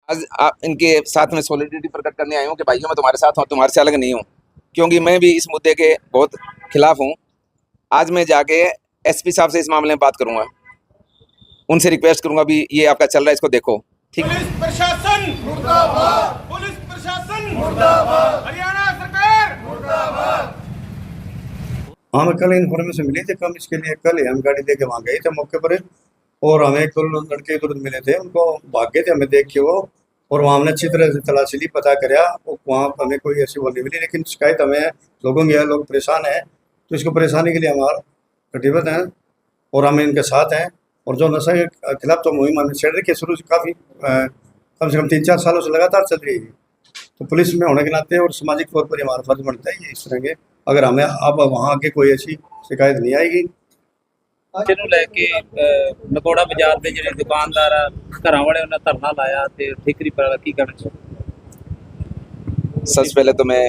आज आप इनके साथ में सॉलिडिटी प्रकट करने आया हूँ कि भाइयों मैं तुम्हारे साथ हूँ, तुम्हारे से अलग नहीं हूँ, क्योंकि मैं भी इस मुद्दे के बहुत खिलाफ हूँ। आज मैं जाके एसपी साहब से इस मामले में बात करूंगा, उनसे रिक्वेस्ट करूंगा भी ये आपका चल रहा है इसको देखो। ठीक। पुलिस प्रशासन मुर्दाबाद, पुलिस प्रशासन मुर्दाबाद, हरियाणा सरकार मुर्दाबाद। हमें कल इन्फॉर्मेशन मिली थी, कम इसके लिए कल ही हम गाड़ी लेके वहाँ गए थे मौके पर, और हमें कल लड़के तुरंत मिले थे, उनको भाग गए थे हमें देख के वो, और वहाँ हमने अच्छी तरह से तलाशी ली, पता कराया, वहाँ हमें कोई ऐसी वो नहीं मिली, लेकिन शिकायत हमें लोगों की है, लोग परेशान हैं, तो इसको परेशानी के लिए हमारा कटिबद्ध हैं और हम इनके साथ हैं। और जो नशे के खिलाफ तो मुहिम हमने छेड़ रखी है शुरू से, काफ़ी कम से कम 3-4 सालों से लगातार चल रही है। तो पुलिस में होने के नाते और सामाजिक तौर पर हमारा फर्ज बनता है ये इस तरह के, अगर हमें अब वहाँ आगे कोई ऐसी शिकायत नहीं आएगी। ਨੂੰ ਲੈ ਕੇ ਨਕੋੜਾ ਬਾਜ਼ਾਰ ਦੇ ਜਿਹੜੇ ਦੁਕਾਨਦਾਰ ਆ ਘਰਾਂ ਵਾਲੇ ਉਹਨਾਂ ਧਰਨਾ ਲਾਇਆ ਤੇ ਠੇਕਰੀ ਪਰ ਕੀ करना चाहिए? सबसे पहले तो मैं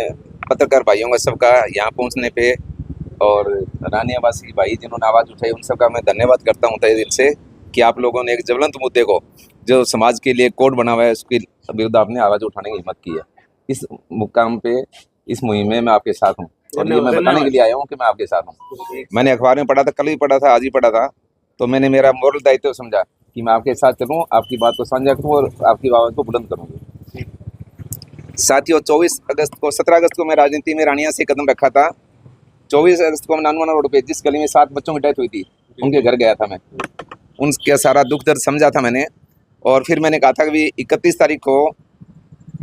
पत्रकार भाइयों का सबका यहाँ पहुँचने पे और रानिया वासी भाई जिन्होंने आवाज़ उठाई उन सबका मैं धन्यवाद करता हूँ तहे दिल से कि आप लोगों ने एक ज्वलंत मुद्दे को जो समाज के लिए कोड बना हुआ है उसके विरुद्ध आपने आवाज़ उठाने की हिम्मत की है। इस मुकाम पे इस मुहिम में मैं आपके साथ हूँ और ये मैं बताने के लिए आया हूँ कि मैं आपके साथ हूँ। मैंने अखबार में पढ़ा था, कल भी पढ़ा था, आज ही पढ़ा था, तो मैंने मेरा मोरल दायित्व समझा कि मैं आपके साथ चलूँ, आपकी बात को साझा करूँ और आपकी आवाज़ को बुलंद करूँगी। साथियों 17 अगस्त को मैं राजनीति में रानिया से कदम रखा था। 24 अगस्त को नानवाना रोड पे जिस गली में 7 बच्चों की डेथ हुई थी उनके घर गया था मैं, उनका सारा दुख दर्द समझा था मैंने, और फिर मैंने कहा था कि 31 तारीख को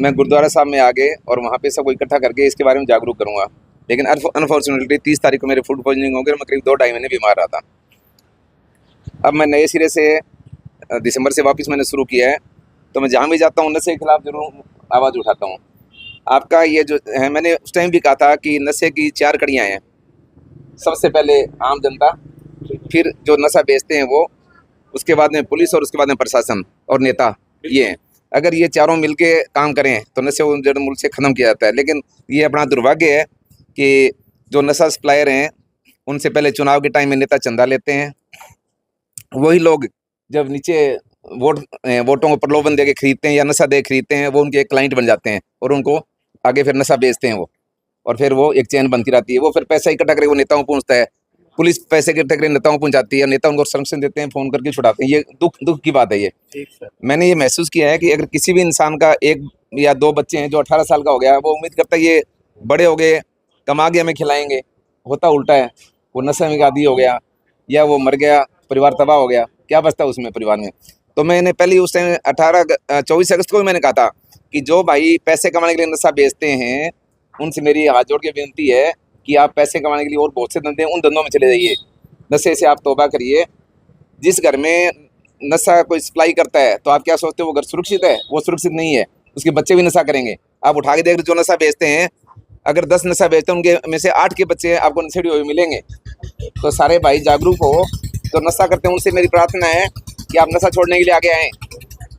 मैं गुरुद्वारा साहब में आ गए और वहाँ पे सबको इकट्ठा करके इसके बारे में जागरूक करूँगा। लेकिन अनफॉर्चुनेटली 30 तारीख को मेरे फूड पॉइजनिंग हो गई, मैं करीब 2-2.5 महीने बीमार रहा था। अब मैं नए सिरे से दिसंबर से वापस मैंने शुरू किया है, तो मैं जहाँ भी जाता हूँ नशे के खिलाफ जरूर आवाज़ उठाता हूँ। आपका ये जो है, मैंने उस टाइम भी कहा था कि नशे की 4 कड़ियाँ हैं। सबसे पहले आम जनता, फिर जो नशा बेचते हैं वो, उसके बाद में पुलिस और उसके बाद में प्रशासन और नेता, ये हैं। अगर ये चारों मिलके काम करें तो नशे को जड़ मूल से ख़त्म किया जाता है। लेकिन ये अपना दुर्भाग्य है कि जो नशा सप्लायर हैं उनसे पहले चुनाव के टाइम में नेता चंदा लेते हैं, वही लोग जब नीचे वोटों को प्रलोभन दे के खरीदते हैं या नशा दे खरीदते हैं, वो उनके एक क्लाइंट बन जाते हैं और उनको आगे फिर नशा बेचते हैं वो, और फिर वो एक चैन बनती रहती है। वो फिर पैसा इकट्ठा करके वो नेताओं को पहुँचता है, पुलिस पैसे इकट्ठा करके नेताओं को पहुँचाती है, नेता उनको संरक्षण देते हैं, फ़ोन करके छुड़ाते हैं। ये दुख की बात है ये। मैंने ये महसूस किया है कि अगर किसी भी इंसान का 1 या 2 बच्चे हैं, जो 18 साल का हो गया, वो उम्मीद करता है ये बड़े हो गए कमा के हमें खिलाएंगे, होता उल्टा है। वो नशे में आदी हो गया या वो मर गया, परिवार तबाह हो गया, क्या बचता उसमें परिवार में। तो मैंने पहले उस टाइम 24 अगस्त को भी मैंने कहा था कि जो भाई पैसे कमाने के लिए नशा बेचते हैं उनसे मेरी हाथ जोड़ के विनती है कि आप पैसे कमाने के लिए और बहुत से धंधे, उन धंधों में चले जाइए, नशे से आप तौबा करिए। जिस घर में नशा कोई सप्लाई करता है तो आप क्या सोचते हो वो घर सुरक्षित है? वो सुरक्षित नहीं है, उसके बच्चे भी नशा करेंगे। आप उठा के देख रहे जो नशा बेचते हैं, अगर 10 नशा बेचते हैं उनके में से 8 के बच्चे आपको नशेड़ी हुए मिलेंगे। तो सारे भाई जागरूक हो, तो नशा करते हैं उनसे मेरी प्रार्थना है कि आप नशा छोड़ने के लिए आगे आएँ।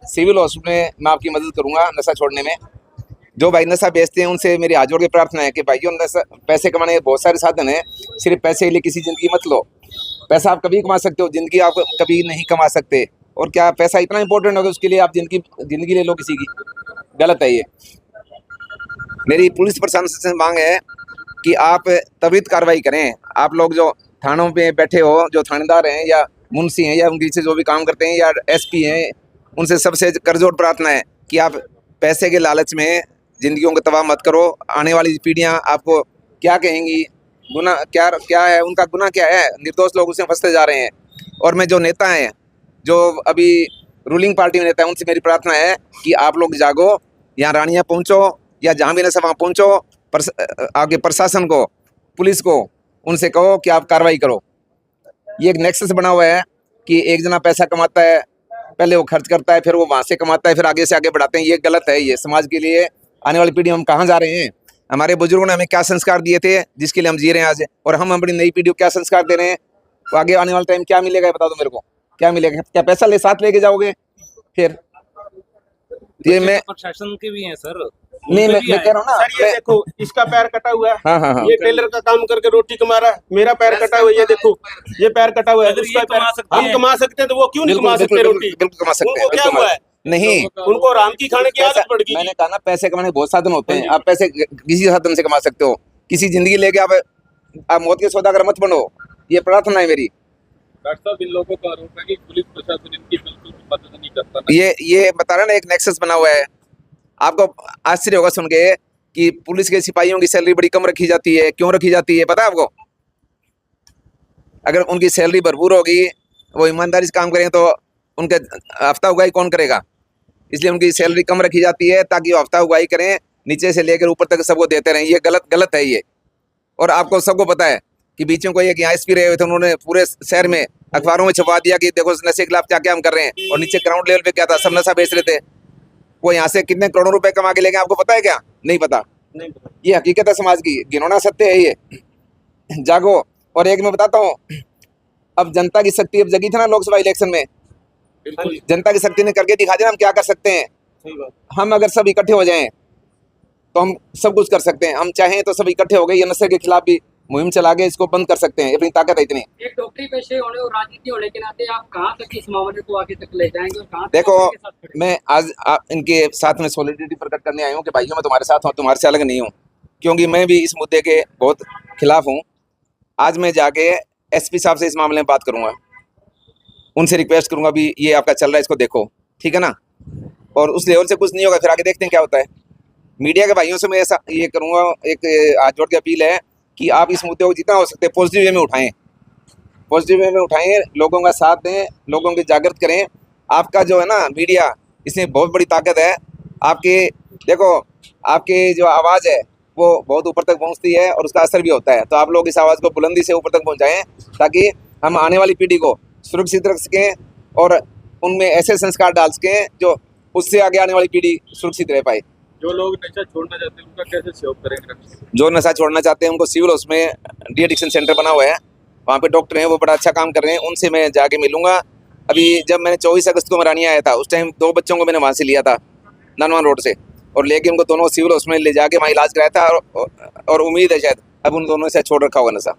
सिविल हॉस्पिटल में मैं आपकी मदद करूँगा नशा छोड़ने में। जो भाई नशा बेचते हैं उनसे मेरी हाथ जोड़ के प्रार्थना है कि भाइयों नशा, पैसे कमाने के बहुत सारे साधन हैं, सिर्फ पैसे के लिए किसी ज़िंदगी मत लो। पैसा आप कभी कमा सकते हो, ज़िंदगी आप कभी नहीं कमा सकते। और क्या पैसा इतना इंपॉर्टेंट होगा उसके लिए आप ज़िंदगी ले लो किसी की? गलत है ये। मेरी पुलिस प्रशासन से मांग है कि आप त्वरित कार्रवाई करें। आप लोग जो थानों पे बैठे हो, जो थानेदार हैं या मुंशी हैं या उनके से जो भी काम करते हैं या एसपी हैं, उनसे सबसे करजोड़ प्रार्थना है कि आप पैसे के लालच में ज़िंदगियों को तबाह मत करो। आने वाली पीढ़ियाँ आपको क्या कहेंगी? गुनाह क्या है, उनका गुनाह क्या है? निर्दोष लोग उसमें फंसते जा रहे हैं। और मैं जो नेता हैं, जो अभी रूलिंग पार्टी में नेता है, उनसे मेरी प्रार्थना है कि आप लोग जागो, यहाँ रानिया पहुँचो या जहाँ भी नशा वहाँ पहुँचो, आगे प्रशासन को, पुलिस को उनसे कहो कि आप कार्रवाई करो। ये एक नेक्सस बना हुआ है कि एक जना पैसा कमाता है, पहले वो खर्च करता है, फिर वो वहाँ से कमाता है, फिर आगे से आगे बढ़ाते हैं। ये गलत है। ये समाज के लिए, आने वाली पीढ़ी हम कहाँ जा रहे हैं? हमारे बुजुर्गों ने हमें क्या संस्कार दिए थे जिसके लिए हम जी रहे हैं आज, और हम अपनी नई पीढ़ी को क्या संस्कार दे रहे हैं? तो आगे आने वाले टाइम क्या मिलेगा बता दो मेरे को, क्या मिलेगा? क्या पैसा साथ लेके जाओगे? फिर ये मैं प्रशासन के भी हैं सर। नहीं, मैं कह रहा हूँ ना, सर ये देखो, इसका पैर कटा हुआ है। हाँ। ये टेलर का काम करके रोटी कमा रहा है, मेरा पैर कटा हुआ है। ये देखो, ये पैर कटा हुआ है, उसका पैर हम कमा सकते हैं तो वो क्यों नहीं कमा सकते रोटी? बिल्कुल कमा सकते हैं। उनको क्या हुआ है? नहीं, उनको आराम की खाने की आदत पड़ गई। मैंने कहा ना, पैसे कमाने के बहुत साधन होते हैं। आप पैसे किसी साधन से कमा सकते हो, किसी जिंदगी लेके आप मौत के सौदागर मत बनो, ये प्रार्थना है मेरी। डॉक्टर साहब, इन लोगों का आरोप है कि पुलिस प्रशासन इनकी बिल्कुल भी मदद नहीं करता ना। ये बता रहा ना, एक नेक्सस बना हुआ है। आपको आश्चर्य होगा सुन के कि पुलिस के सिपाहियों की सैलरी बड़ी कम रखी जाती है। क्यों रखी जाती है पता है आपको? अगर उनकी सैलरी भरपूर होगी, वो ईमानदारी से काम करेंगे, तो उनके हफ्ता उगाही कौन करेगा? इसलिए उनकी सैलरी कम रखी जाती है ताकि वो हफ्ता उगाही करें, नीचे से लेकर ऊपर तक सबको देते रहें। ये गलत है ये। और आपको सबको पता है कि बीच में कोई एक यहाँ एसपी रहे हुए थे, उन्होंने पूरे शहर में अखबारों में छपवा दिया कि देखो नशे के खिलाफ क्या क्या हम कर रहे हैं, और नीचे ग्राउंड लेवल पे क्या था, सब नशा बेच रहे थे। वो यहाँ से कितने करोड़ों रुपए कमा के लेंगे, आपको पता है क्या? नहीं पता। नहीं पता। ये हकीकत है समाज की, घिनौना सत्य है ये। जागो। और एक मैं बताता हूँ, अब जनता की शक्ति अब जगी थी ना लोकसभा इलेक्शन में, बिल्कुल जनता की शक्ति ने करके दिखा दिया हम क्या कर सकते हैं। सही बात। हम अगर सब इकट्ठे हो जाएं तो हम सब कुछ कर सकते हैं। हम चाहें तो सब इकट्ठे हो गए, ये नशे के खिलाफ भी मुहिम चला के इसको बंद कर सकते हैं। अपनी ताकत है इतनी। एक डॉक्टरी पेशे होने और राजनीति होने के नाते आप कहाँ तक इस मामले को आगे तक ले जाएंगे और कहाँ तक देखो, आप इनके साथ खड़े हैं? मैं आज इनके साथ में सॉलिडिटी प्रकट करने आया हूँ कि भाइयों मैं तुम्हारे साथ हूँ, तुम्हारे से अलग नहीं हूँ, क्योंकि मैं भी इस मुद्दे के बहुत खिलाफ हूँ। आज मैं जाके एसपी साहब से इस मामले में बात करूंगा, उनसे रिक्वेस्ट करूंगा भी ये आपका चल रहा है, इसको देखो, ठीक है ना। और उस लेवल से कुछ नहीं होगा, फिर आगे देखते हैं क्या होता है। मीडिया के भाइयों से मैं ऐसा ये करूंगा, एक हाथ जोड़ के अपील है कि आप इस मुद्दे को जितना हो सकते हैं पॉजिटिव वे में उठाएं, पॉजिटिव वे में उठाएं, लोगों का साथ दें, लोगों की जागृत करें। आपका जो है ना मीडिया, इसमें बहुत बड़ी ताकत है। आपके देखो, आपकी जो आवाज़ है वो बहुत ऊपर तक पहुंचती है और उसका असर भी होता है। तो आप लोग इस आवाज़ को बुलंदी से ऊपर तक पहुंचाएं ताकि हम आने वाली पीढ़ी को सुरक्षित रख सकें और उनमें ऐसे संस्कार डाल सकें जो उससे आगे आने वाली पीढ़ी सुरक्षित रह पाए। जो लोग नशा छोड़ना चाहते हैं उनका कैसे सहयोग करेंगे डॉक्टर साहब? जो नशा छोड़ना चाहते हैं उनको सिविल उसमें डी एडिक्शन सेंटर बना हुआ है, वहाँ पे डॉक्टर हैं, वो बड़ा अच्छा काम कर रहे हैं, उनसे मैं जाके मिलूंगा। अभी जब मैंने 24 अगस्त को मरानी आया था, उस टाइम 2 बच्चों को मैंने वहाँ से लिया था ननवान रोड से, और लेके उनको दोनों सिविल उसमें ले जाके वहाँ इलाज कराया था। और उम्मीद है शायद अब उन दोनों से छोड़ रखा होगा नशा।